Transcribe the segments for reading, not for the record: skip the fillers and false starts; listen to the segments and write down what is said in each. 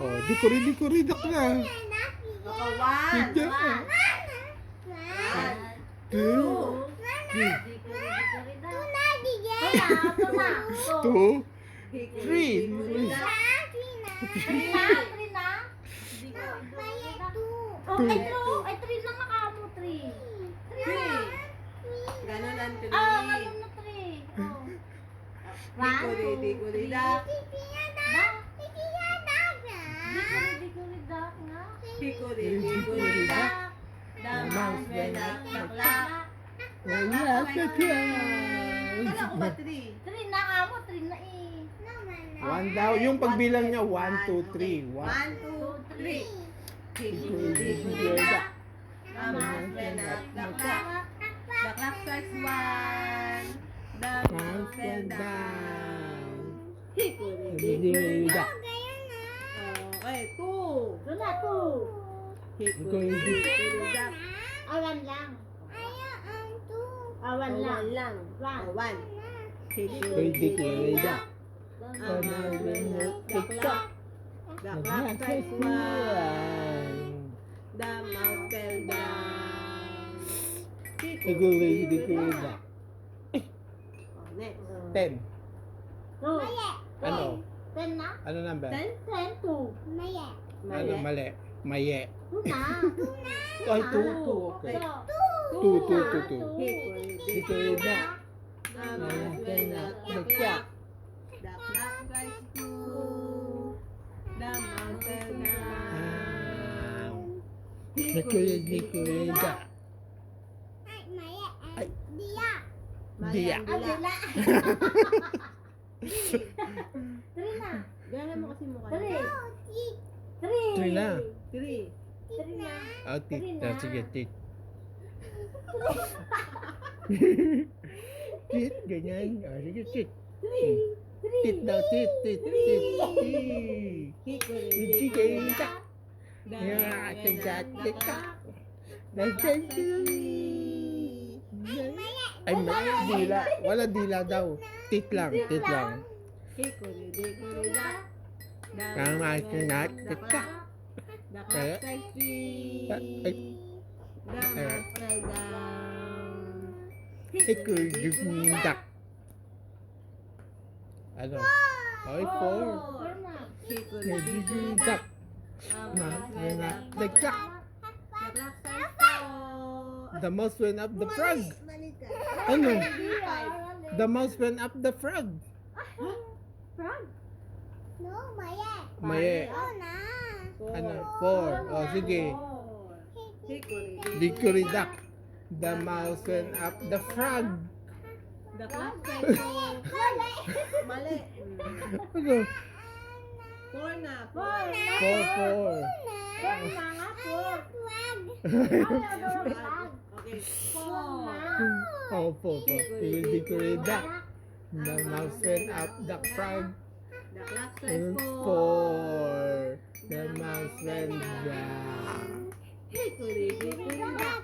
Oh, dikuri-dikuridak na. Tiga. Two. Two. Three. Ganon ang Three. Dikuri-dikuridak. Dikuri-dikuridak. The mouse went up the clock. Wala ka Wala ko ba 3? One daw. Yung pagbilang niya, 1, 2, 3. 1, 2, 3. Dikuri-dikuridak. The mouse went up the clock. The clock strikes 1. The mouse went down. Hikuri-dikuridak. Okay, 2. Hikuri-dikuridak. Awan lang. 1. Hikuri-dikuridak. The mouse went up the clock. The clock strikes 1. The mouse fell down. Hikuri-dikuridak. Next. 10. Ano? Ten na? Ano number? 10. 2. Ano? Mali. Maye. Na. Ay, 2. Okay. 2. Hikuri-dikuridak. The mouse went up the clock. The clock strikes 2. The mouse fell down. Hikuri-dikuridak. Dia. Dila. 3 na. Gano'n mo kasi mukha. 3 na. 3. 3 na. Oh, tit. Oh, sige, tit. Tit, ganyan. Oh, sige, tit. Tit daw, tit. Hikuri-dikuridak. Yeah, tigak. Ay, dila. Wala dila daw. Tit lang. Hikuri-dikuridak. Tama, kinat. The clock strikes 3. Ay, The mouse fell down. hikuri-dikuridak. Ano? Ay, 4. Hikuri-dikuridak. The clock strikes 4. The mouse went up the frog. Mali ka. Ano? 5. The mouse went up the frog. Maye. Ano? 4. Oh, sige. Dikuridak. The mouse went up the frog. The clock strikes 4. Mali. Ano? 4 na. 4. Okay. 4. Oh, 4. Dikuridak. The mouse went up the frog. The clock strikes 4. The mouse went down. Hikuri-dikuridak.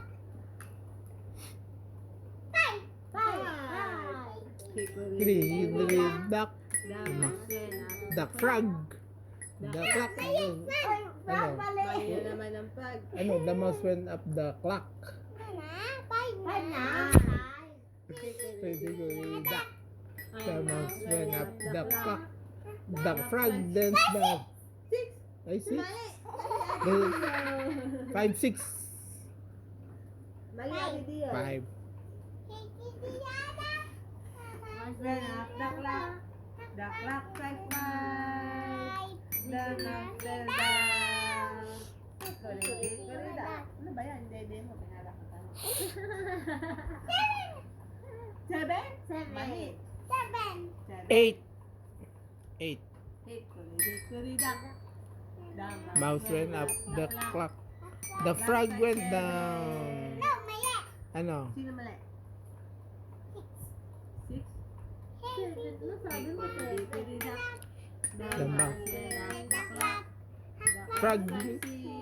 Dikuridak. The mouse went up. The frog. The clock. Ano? Mali na naman ang pag. Ano? The mouse went up the clock. Dikuridak. The mouse went up the clock. The frog danced back. 6. Ay, 6. Mali. 5, 6. Mali ang idea. 5. Went up the clock. The clock strikes 5. The mouse fell down. Hikuri-dikuridak. Ano ba yan? Dede mo. Pinala ko tayo. 7? Mali. 8. 8. Hikuri-dikuridak. The Mouse went up the clock. The frog went down. Ano? Sino mali? 6? Hikuri-dikuridak. The mouse. went up the clock. Frog.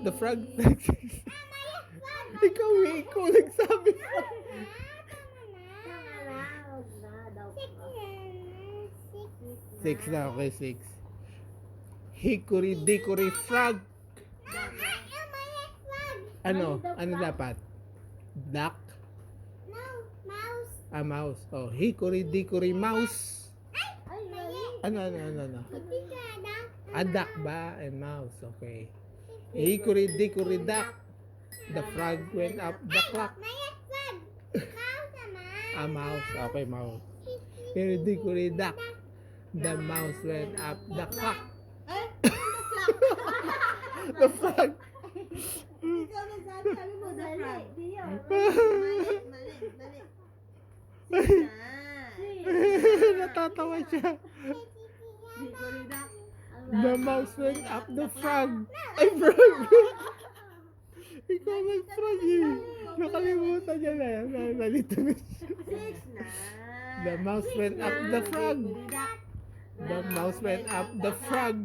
The frog. Ikaw nagsabi. 6 na, okay, 6. Hickory dickory frog. Ano? Ano dapat? Duck? No, mouse. Mouse. Oh, hickory dickory mouse. Ay, mali. Ano? Hindi ka, duck. Duck ba? And mouse. Okay. Hickory dickory duck. The frog went up the clock. Mali, frog. Mouse naman. Mouse. Okay, mouse. Hickory dickory duck. The mouse went up the clock. Eh, The frog. ikaw nagsabi, sabi mo, the frog. Di yun. Mali. Six na. Natatawa siya. Hickory dock. The mouse went up the frog. Ay, frog. Ikaw nag-frog eh. Nakalimutan niya na yan. Nalito na siya. Six na. The mouse went up the frog. Hickory dock. The mouse went up the frog.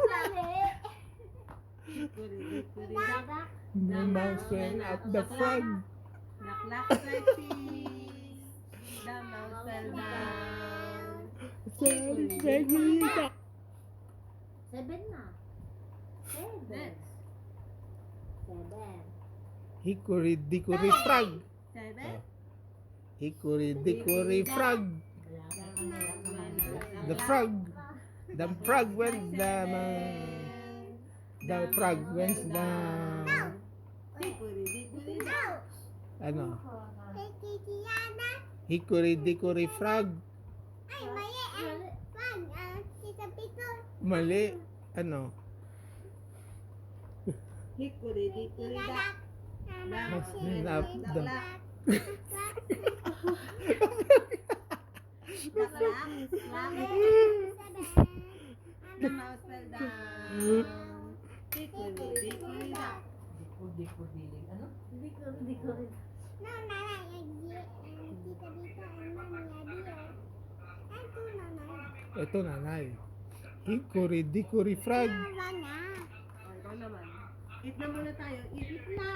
Mali. Hickory dock. Duck. The mouse went up the frog. The clock strike six. The mouse fell down. Hickory duck. 7 na. 7. Next. 7. Hickory dickory frog. Seven. Hickory dickory frog. The frog went down. The frog went down. Hickory dock. Ano? Titiana. Hickory dickory frog. Ay, mali. Frog. Tita Pito. Mali. Ano? Hickory dickory dock. Mouse went up the The clock. The mouse fell down. Hickory dickory dock. Hindi ko rin. No, nanay. Tita Pito. Mami, ito, nanay. Ito nanay. Hickory dickory frog. Wala na. Oh, ikaw naman. Eat na muna tayo. Eat na.